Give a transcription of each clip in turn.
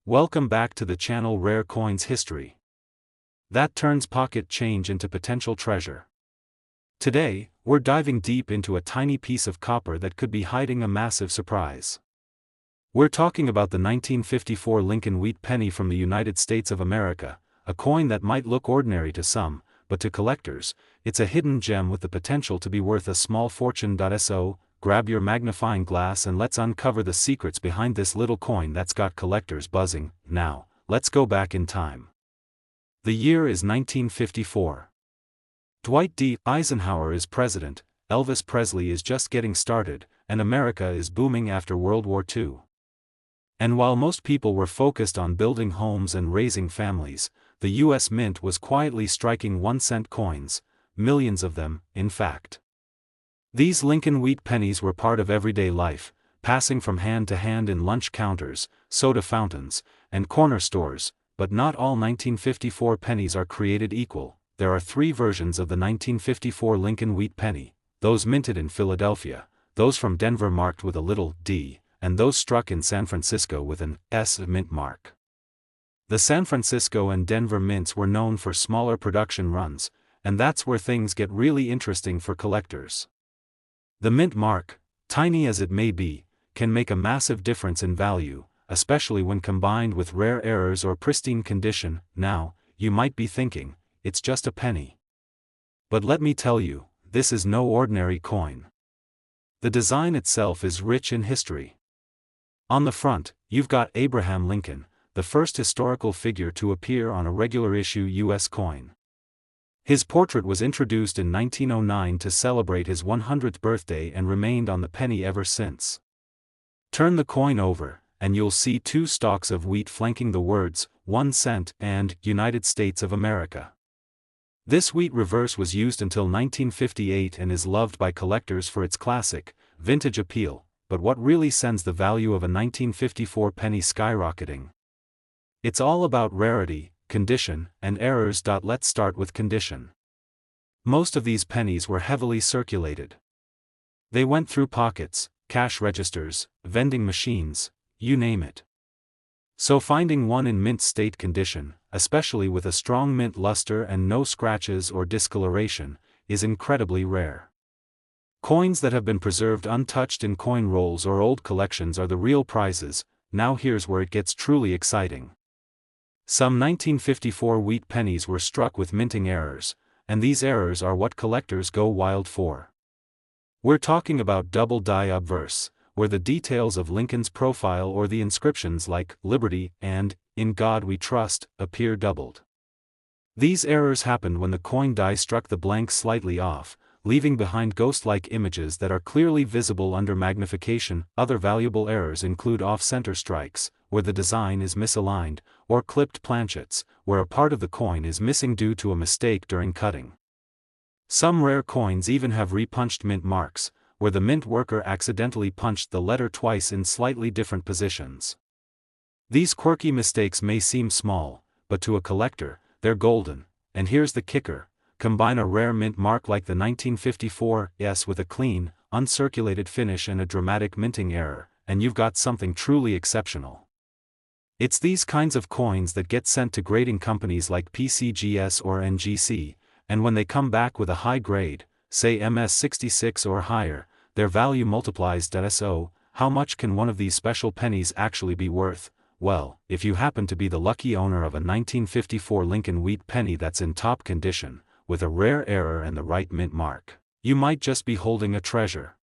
Welcome back to the channel Rare Coins History. That turns pocket change into potential treasure. Today, we're diving deep into a tiny piece of copper that could be hiding a massive surprise. We're talking about the 1954 Lincoln Wheat penny from the United States of America, a coin that might look ordinary to some, but to collectors, it's a hidden gem with the potential to be worth a small fortune. So, grab your magnifying glass and let's uncover the secrets behind this little coin that's got collectors buzzing. Now, let's go back in time. The year is 1954. Dwight D. Eisenhower is president, Elvis Presley is just getting started, and America is booming after World War II. And while most people were focused on building homes and raising families, the U.S. Mint was quietly striking 1-cent coins, millions of them, in fact. These Lincoln Wheat pennies were part of everyday life, passing from hand to hand in lunch counters, soda fountains, and corner stores, but not all 1954 pennies are created equal. There are three versions of the 1954 Lincoln Wheat penny: those minted in Philadelphia, those from Denver marked with a little d, and those struck in San Francisco with an S mint mark. The San Francisco and Denver mints were known for smaller production runs, and that's where things get really interesting for collectors. The mint mark, tiny as it may be, can make a massive difference in value, especially when combined with rare errors or pristine condition. Now, you might be thinking, it's just a penny. But let me tell you, this is no ordinary coin. The design itself is rich in history. On the front, you've got Abraham Lincoln, the first historical figure to appear on a regular issue U.S. coin. His portrait was introduced in 1909 to celebrate his 100th birthday and remained on the penny ever since. Turn the coin over, and you'll see two stalks of wheat flanking the words, 1 cent and United States of America. This wheat reverse was used until 1958 and is loved by collectors for its classic, vintage appeal, but what really sends the value of a 1954 penny skyrocketing? It's all about rarity, condition, and errors. Let's start with condition. Most of these pennies were heavily circulated. They went through pockets, cash registers, vending machines, you name it. So finding one in mint state condition, especially with a strong mint luster and no scratches or discoloration, is incredibly rare. Coins that have been preserved untouched in coin rolls or old collections are the real prizes. Now here's where it gets truly exciting. Some 1954 wheat pennies were struck with minting errors, and these errors are what collectors go wild for. We're talking about double die obverse, where the details of Lincoln's profile or the inscriptions like Liberty and In God We Trust appear doubled. These errors happened when the coin die struck the blank slightly off, leaving behind ghost-like images that are clearly visible under magnification. Other valuable errors include off-center strikes, where the design is misaligned, or clipped planchets, where a part of the coin is missing due to a mistake during cutting. Some rare coins even have repunched mint marks, where the mint worker accidentally punched the letter twice in slightly different positions. These quirky mistakes may seem small, but to a collector, they're golden. And here's the kicker: combine a rare mint mark like the 1954 S with a clean, uncirculated finish and a dramatic minting error, and you've got something truly exceptional. It's these kinds of coins that get sent to grading companies like PCGS or NGC, and when they come back with a high grade, say MS66 or higher, their value multiplies. So, how much can one of these special pennies actually be worth? Well, if you happen to be the lucky owner of a 1954 Lincoln Wheat penny that's in top condition, with a rare error and the right mint mark, you might just be holding a treasure.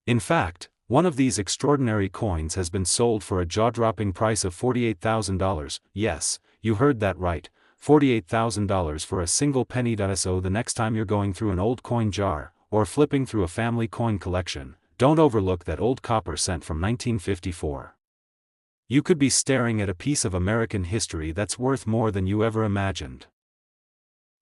In fact, one of these extraordinary coins has been sold for a jaw-dropping price of $48,000. Yes, you heard that right, $48,000 for a single penny. So the next time you're going through an old coin jar, or flipping through a family coin collection, don't overlook that old copper cent from 1954. You could be staring at a piece of American history that's worth more than you ever imagined.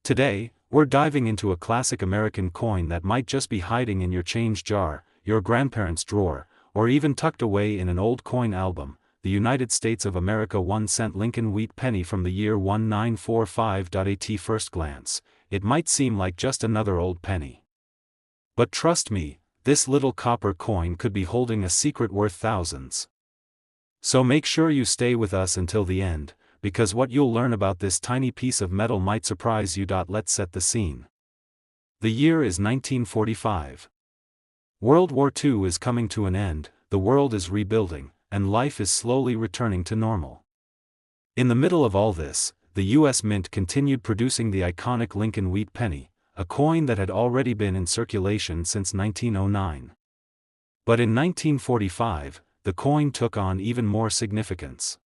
Today, we're diving into a classic American coin that might just be hiding in your change jar, your grandparents' drawer, or even tucked away in an old coin album: the United States of America 1-cent Lincoln Wheat penny from the year 1945. At first glance, it might seem like just another old penny. But trust me, this little copper coin could be holding a secret worth thousands. So make sure you stay with us until the end, because what you'll learn about this tiny piece of metal might surprise you. Let's set the scene. The year is 1945. World War II is coming to an end, the world is rebuilding, and life is slowly returning to normal. In the middle of all this, the U.S. Mint continued producing the iconic Lincoln wheat penny, a coin that had already been in circulation since 1909. But in 1945, the coin took on even more significance.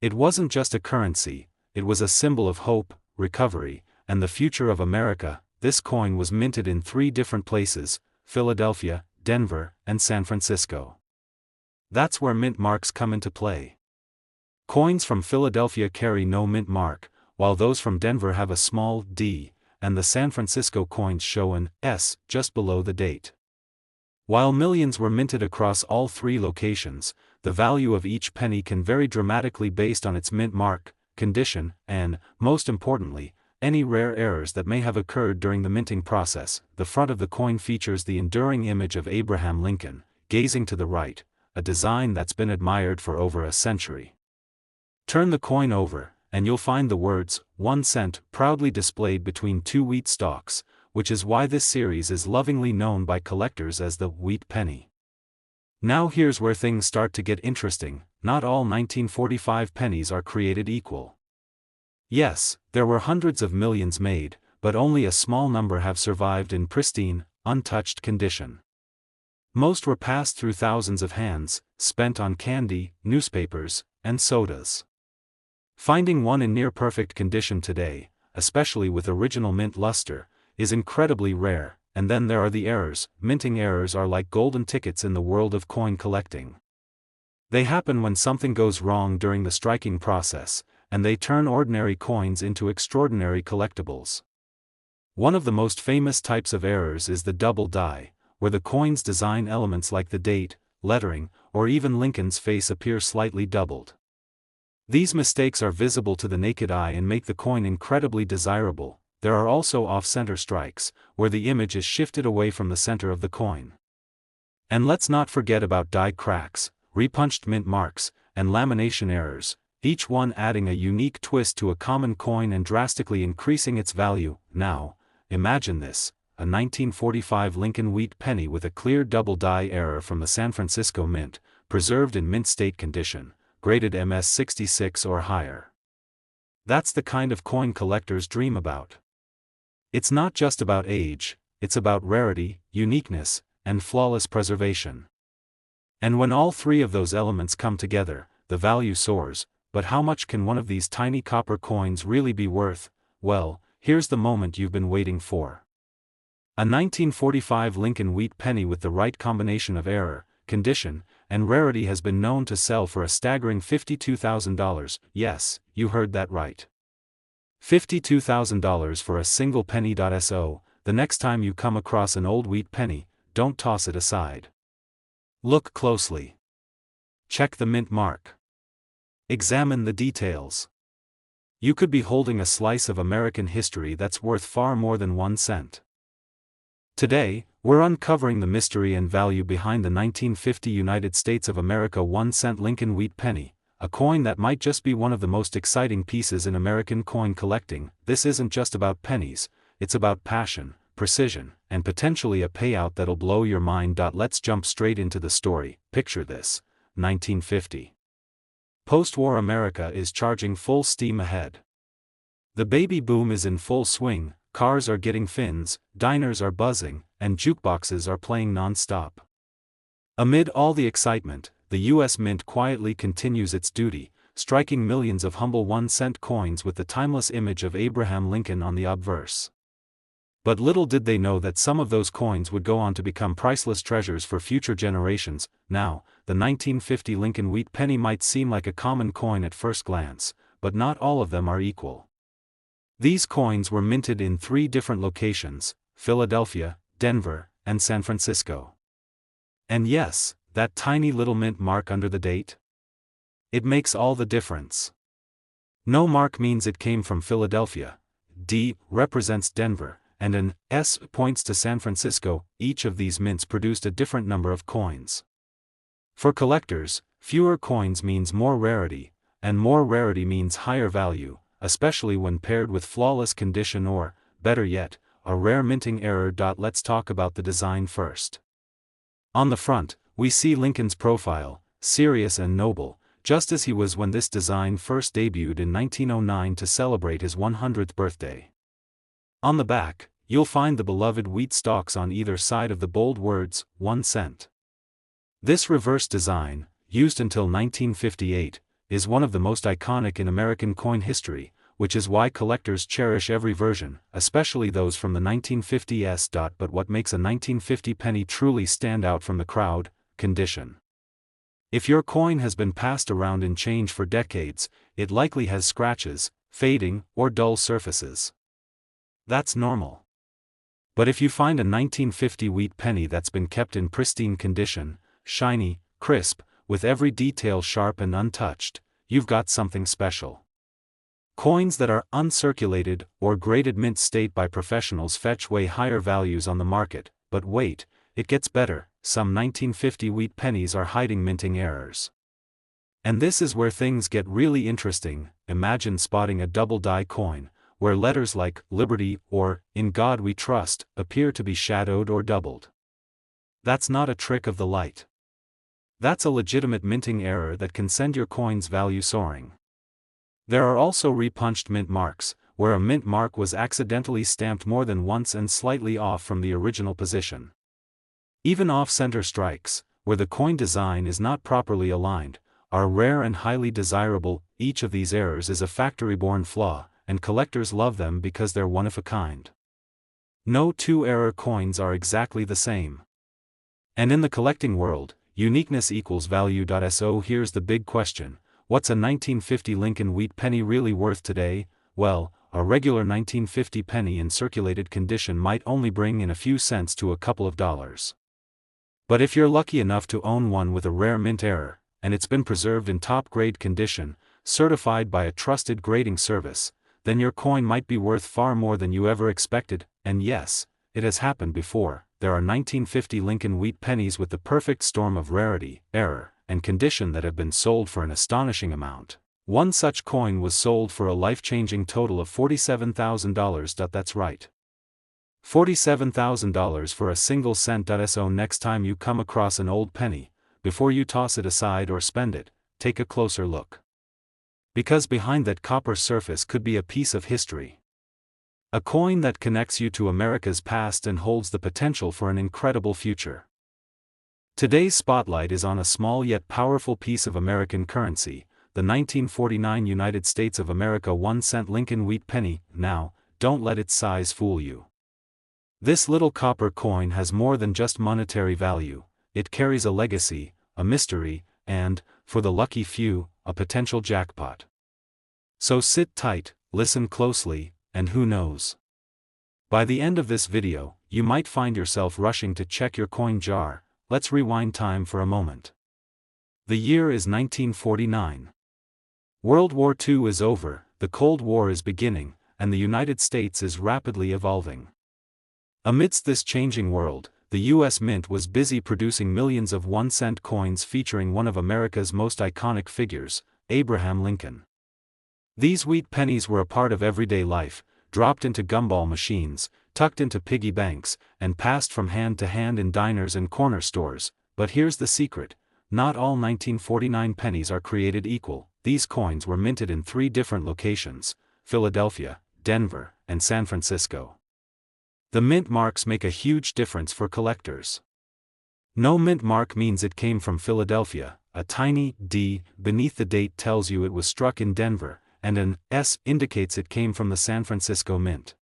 It wasn't just a currency, it was a symbol of hope, recovery, and the future of America. This coin was minted in 3 different places: Philadelphia, Denver, and San Francisco. That's where mint marks come into play. Coins from Philadelphia carry no mint mark, while those from Denver have a small d, and the San Francisco coins show an S just below the date. While millions were minted across all 3 locations, the value of each penny can vary dramatically based on its mint mark, condition, and, most importantly, any rare errors that may have occurred during the minting process. The front of the coin features the enduring image of Abraham Lincoln, gazing to the right, a design that's been admired for over a century. Turn the coin over, and you'll find the words, 1 cent, proudly displayed between 2 wheat stalks, which is why this series is lovingly known by collectors as the wheat penny. Now here's where things start to get interesting. Not all 1945 pennies are created equal. Yes, there were hundreds of millions made, but only a small number have survived in pristine, untouched condition. Most were passed through thousands of hands, spent on candy, newspapers, and sodas. Finding one in near-perfect condition today, especially with original mint luster, is incredibly rare. And then there are the errors. Minting errors are like golden tickets in the world of coin collecting. They happen when something goes wrong during the striking process, and they turn ordinary coins into extraordinary collectibles. One of the most famous types of errors is the double die, where the coin's design elements like the date, lettering, or even Lincoln's face appear slightly doubled. These mistakes are visible to the naked eye and make the coin incredibly desirable. There are also off-center strikes, where the image is shifted away from the center of the coin. And let's not forget about die cracks, repunched mint marks, and lamination errors, each one adding a unique twist to a common coin and drastically increasing its value. Now, imagine this: a 1945 Lincoln wheat penny with a clear double die error from the San Francisco Mint, preserved in mint state condition, graded MS 66 or higher. That's the kind of coin collectors dream about. It's not just about age, it's about rarity, uniqueness, and flawless preservation. And when all 3 of those elements come together, the value soars. But how much can one of these tiny copper coins really be worth? Well, here's the moment you've been waiting for. A 1945 Lincoln wheat penny with the right combination of error, condition, and rarity has been known to sell for a staggering $52,000. Yes, you heard that right. $52,000 for a single penny. So, the next time you come across an old wheat penny, don't toss it aside. Look closely. Check the mint mark. Examine the details. You could be holding a slice of American history that's worth far more than 1 cent. Today, we're uncovering the mystery and value behind the 1950 United States of America 1 cent Lincoln wheat penny, a coin that might just be one of the most exciting pieces in American coin collecting. This isn't just about pennies, it's about passion, precision, and potentially a payout that'll blow your mind. Let's jump straight into the story. Picture this: 1950. Post-war America is charging full steam ahead. The baby boom is in full swing, cars are getting fins, diners are buzzing, and jukeboxes are playing non-stop. Amid all the excitement, the U.S. Mint quietly continues its duty, striking millions of humble 1-cent coins with the timeless image of Abraham Lincoln on the obverse. But little did they know that some of those coins would go on to become priceless treasures for future generations. Now, the 1950 Lincoln wheat penny might seem like a common coin at first glance, but not all of them are equal. These coins were minted in 3 different locations: Philadelphia, Denver, and San Francisco. And yes, that tiny little mint mark under the date? It makes all the difference. No mark means it came from Philadelphia. D represents Denver, and an S points to San Francisco. Each of these mints produced a different number of coins. For collectors, Fewer coins means more rarity, and more rarity means higher value, especially when paired with flawless condition or, better yet, a rare minting error. Let's talk about the design first. On the front, we see Lincoln's profile, serious and noble, just as he was when this design first debuted in 1909 to celebrate his 100th birthday. On the back, you'll find the beloved wheat stalks on either side of the bold words, 1 cent. This reverse design, used until 1958, is one of the most iconic in American coin history, which is why collectors cherish every version, especially those from the 1950s. But what makes a 1950 penny truly stand out from the crowd? Condition. If your coin has been passed around in change for decades, it likely has scratches, fading, or dull surfaces. That's normal. But if you find a 1950 wheat penny that's been kept in pristine condition, shiny, crisp, with every detail sharp and untouched, you've got something special. Coins that are uncirculated or graded mint state by professionals fetch way higher values on the market, but wait, it gets better. Some 1950 wheat pennies are hiding minting errors. And this is where things get really interesting. Imagine spotting a double die coin, where letters like Liberty or In God We Trust appear to be shadowed or doubled. That's not a trick of the light. That's a legitimate minting error that can send your coin's value soaring. There are also repunched mint marks, where a mint mark was accidentally stamped more than once and slightly off from the original position. Even off-center strikes, where the coin design is not properly aligned, are rare and highly desirable. Each of these errors is a factory-born flaw, and collectors love them because they're one of a kind. No two error coins are exactly the same. And in the collecting world, uniqueness equals value. So here's the big question: what's a 1950 Lincoln wheat penny really worth today? Well, a regular 1950 penny in circulated condition might only bring in a few cents to a couple of dollars. But if you're lucky enough to own one with a rare mint error, and it's been preserved in top-grade condition, certified by a trusted grading service, then your coin might be worth far more than you ever expected. And yes, it has happened before. There are 1950 Lincoln wheat pennies with the perfect storm of rarity, error, and condition that have been sold for an astonishing amount. One such coin was sold for a life-changing total of $47,000. That's right. $47,000 for a single cent. So next time you come across an old penny, before you toss it aside or spend it, take a closer look. Because behind that copper surface could be a piece of history. A coin that connects you to America's past and holds the potential for an incredible future. Today's spotlight is on a small yet powerful piece of American currency, the 1949 United States of America 1 cent Lincoln wheat penny. Now, don't let its size fool you. This little copper coin has more than just monetary value. It carries a legacy, a mystery, and, for the lucky few, a potential jackpot. So sit tight, listen closely, and who knows? By the end of this video, you might find yourself rushing to check your coin jar. Let's rewind time for a moment. The year is 1949. World War II is over, the Cold War is beginning, and the United States is rapidly evolving. Amidst this changing world, the U.S. Mint was busy producing millions of 1 cent coins featuring one of America's most iconic figures, Abraham Lincoln. These wheat pennies were a part of everyday life, dropped into gumball machines, tucked into piggy banks, and passed from hand to hand in diners and corner stores. But here's the secret: not all 1949 pennies are created equal. These coins were minted in 3 different locations: Philadelphia, Denver, and San Francisco. The mint marks make a huge difference for collectors. No mint mark means it came from Philadelphia. A tiny D beneath the date tells you it was struck in Denver, and an S indicates it came from the San Francisco Mint.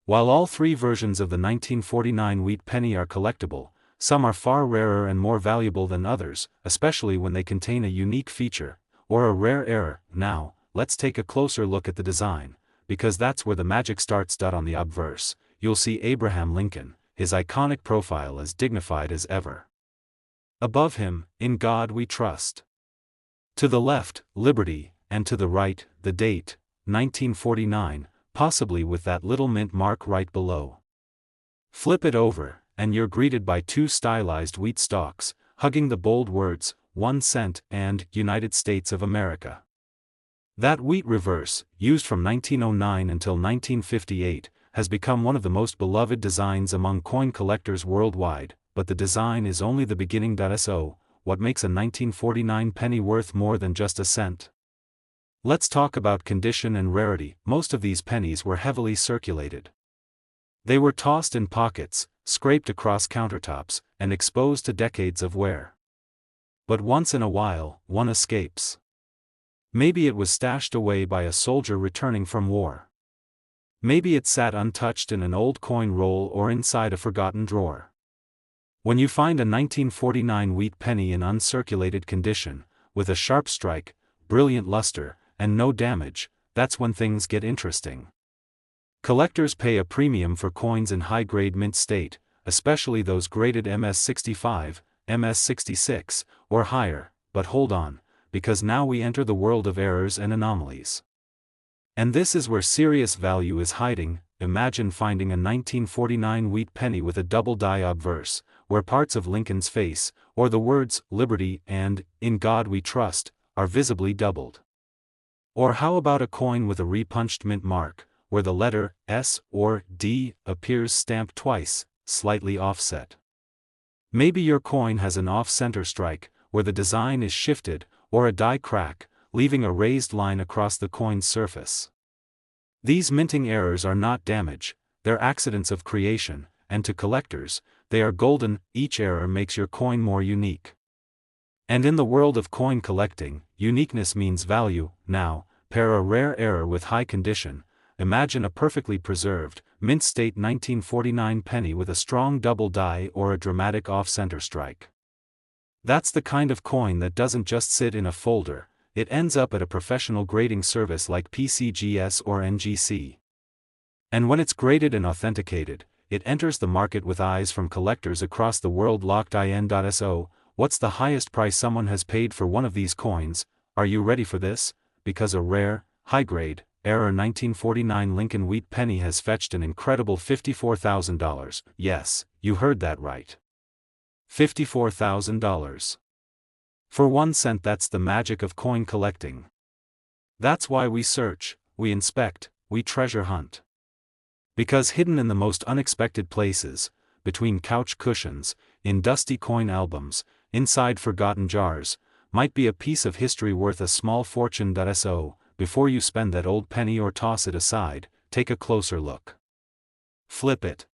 While all 3 versions of the 1949 wheat penny are collectible, some are far rarer and more valuable than others, especially when they contain a unique feature, or a rare error. Now, let's take a closer look at the design, because that's where the magic starts. On the obverse, you'll see Abraham Lincoln, his iconic profile as dignified as ever. Above him, In God We Trust. To the left, Liberty, and to the right, the date, 1949, possibly with that little mint mark right below. Flip it over, and you're greeted by 2 stylized wheat stalks, hugging the bold words, 1 cent, and United States of America. That wheat reverse, used from 1909 until 1958, has become one of the most beloved designs among coin collectors worldwide, but the design is only the beginning. So, what makes a 1949 penny worth more than just a cent? Let's talk about condition and rarity. Most of these pennies were heavily circulated. They were tossed in pockets, scraped across countertops, and exposed to decades of wear. But once in a while, one escapes. Maybe it was stashed away by a soldier returning from war. Maybe it sat untouched in an old coin roll or inside a forgotten drawer. When you find a 1949 wheat penny in uncirculated condition, with a sharp strike, brilliant luster, and no damage, that's when things get interesting. Collectors pay a premium for coins in high-grade mint state, especially those graded MS65, MS66, or higher, but hold on, because now we enter the world of errors and anomalies. And this is where serious value is hiding. Imagine finding a 1949 wheat penny with a double die obverse, where parts of Lincoln's face, or the words, Liberty and, In God We Trust, are visibly doubled. Or how about a coin with a repunched mint mark, where the letter S or D appears stamped twice, slightly offset? Maybe your coin has an off-center strike, where the design is shifted, or a die crack, leaving a raised line across the coin's surface. These minting errors are not damage, they're accidents of creation, and to collectors, they are golden. Each error makes your coin more unique. And in the world of coin collecting, uniqueness means value. Now, pair a rare error with high condition. Imagine a perfectly preserved, mint state 1949 penny with a strong double die or a dramatic off-center strike. That's the kind of coin that doesn't just sit in a folder, it ends up at a professional grading service like PCGS or NGC. And when it's graded and authenticated, it enters the market with eyes from collectors across the world. Locked in. So, what's the highest price someone has paid for one of these coins? Are you ready for this? Because a rare, high-grade, error 1949 Lincoln wheat penny has fetched an incredible $54,000. Yes, you heard that right. $54,000. For 1 cent. That's the magic of coin collecting. That's why we search, we inspect, we treasure hunt. Because hidden in the most unexpected places, between couch cushions, in dusty coin albums, inside forgotten jars, might be a piece of history worth a small fortune. So, before you spend that old penny or toss it aside, take a closer look. Flip it.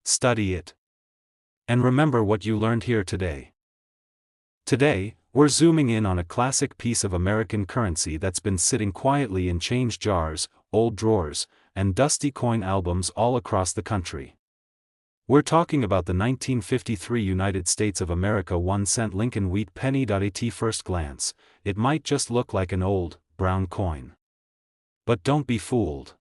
Study it. And remember what you learned here today. Today, we're zooming in on a classic piece of American currency that's been sitting quietly in change jars, old drawers, and dusty coin albums all across the country. We're talking about the 1953 United States of America 1 cent Lincoln wheat penny. At first glance, it might just look like an old, brown coin. But don't be fooled.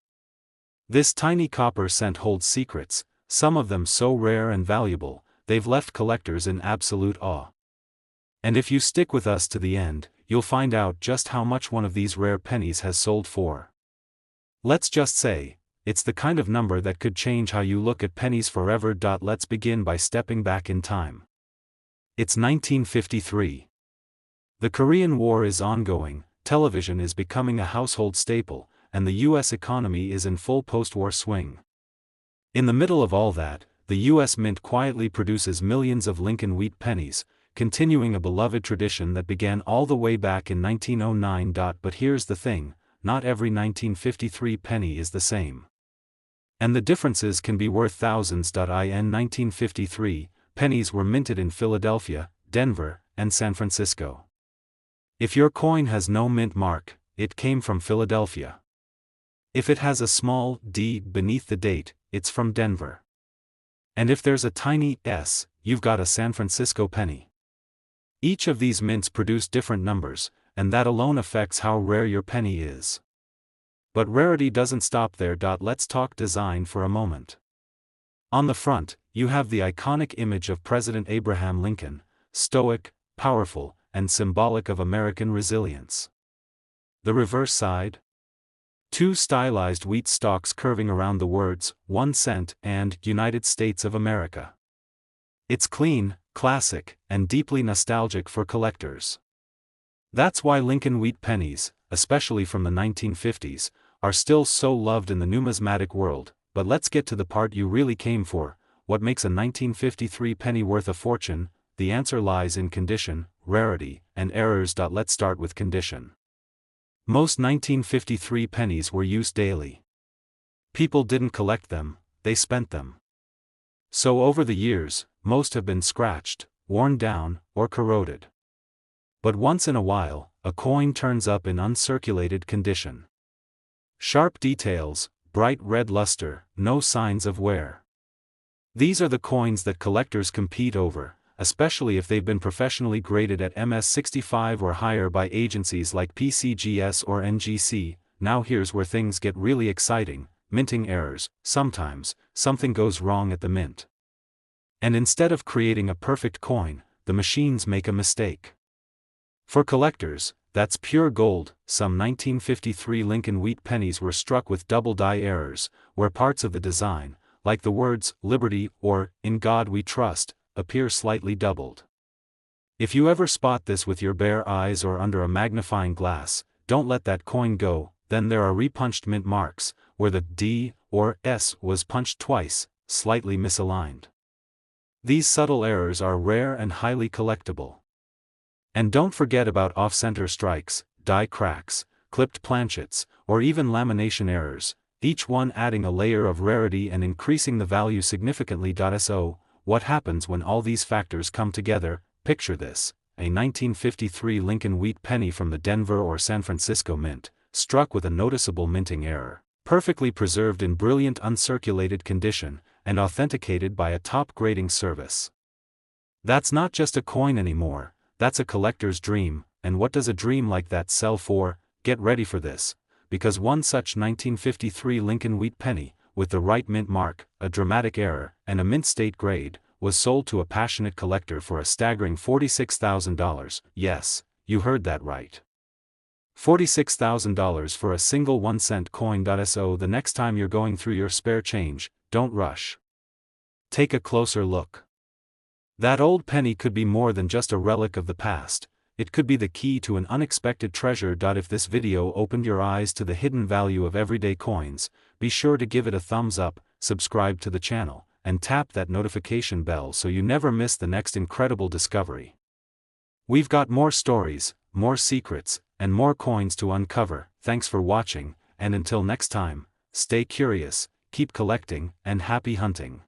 This tiny copper cent holds secrets, some of them so rare and valuable, they've left collectors in absolute awe. And if you stick with us to the end, you'll find out just how much one of these rare pennies has sold for. Let's just say, it's the kind of number that could change how you look at pennies forever. Let's begin by stepping back in time. It's 1953. The Korean War is ongoing, television is becoming a household staple, and the US economy is in full post-war swing. In the middle of all that, the US Mint quietly produces millions of Lincoln wheat pennies, continuing a beloved tradition that began all the way back in 1909. But here's the thing, not every 1953 penny is the same. And the differences can be worth thousands. In 1953, pennies were minted in Philadelphia, Denver, and San Francisco. If your coin has no mint mark, it came from Philadelphia. If it has a small D beneath the date, it's from Denver. And if there's a tiny S, you've got a San Francisco penny. Each of these mints produce different numbers, and that alone affects how rare your penny is. But rarity doesn't stop there. Let's talk design for a moment. On the front, you have the iconic image of President Abraham Lincoln, stoic, powerful, and symbolic of American resilience. The reverse side? 2 stylized wheat stalks curving around the words, 1 cent, and United States of America. It's clean, classic, and deeply nostalgic for collectors. That's why Lincoln wheat pennies, especially from the 1950s, are still so loved in the numismatic world. But let's get to the part you really came for. What makes a 1953 penny worth a fortune? The answer lies in condition, rarity, and errors. Let's start with condition. Most 1953 pennies were used daily. People didn't collect them, they spent them. So over the years, most have been scratched, worn down, or corroded. But once in a while, a coin turns up in uncirculated condition. Sharp details, bright red luster, no signs of wear. These are the coins that collectors compete over, especially if they've been professionally graded at MS65 or higher by agencies like PCGS or NGC. Now here's where things get really exciting: minting errors. Sometimes, something goes wrong at the mint. And instead of creating a perfect coin, the machines make a mistake. For collectors, that's pure gold. Some 1953 Lincoln wheat pennies were struck with double die errors, where parts of the design, like the words "Liberty" or "In God We Trust," appear slightly doubled. If you ever spot this with your bare eyes or under a magnifying glass, don't let that coin go. Then there are repunched mint marks, where the D or S was punched twice, slightly misaligned. These subtle errors are rare and highly collectible. And don't forget about off-center strikes, die cracks, clipped planchets, or even lamination errors, each one adding a layer of rarity and increasing the value significantly. So, what happens when all these factors come together? Picture this: a 1953 Lincoln wheat penny from the Denver or San Francisco mint, struck with a noticeable minting error, perfectly preserved in brilliant uncirculated condition, and authenticated by a top grading service. That's not just a coin anymore. That's a collector's dream. And what does a dream like that sell for? Get ready for this, because one such 1953 Lincoln wheat penny, with the right mint mark, a dramatic error, and a mint state grade, was sold to a passionate collector for a staggering $46,000. Yes, you heard that right. $46,000 for a single 1-cent coin. So the next time you're going through your spare change, don't rush. Take a closer look. That old penny could be more than just a relic of the past. It could be the key to an unexpected treasure. If this video opened your eyes to the hidden value of everyday coins, be sure to give it a thumbs up, subscribe to the channel, and tap that notification bell so you never miss the next incredible discovery. We've got more stories, more secrets, and more coins to uncover. Thanks for watching, and until next time, stay curious, keep collecting, and happy hunting.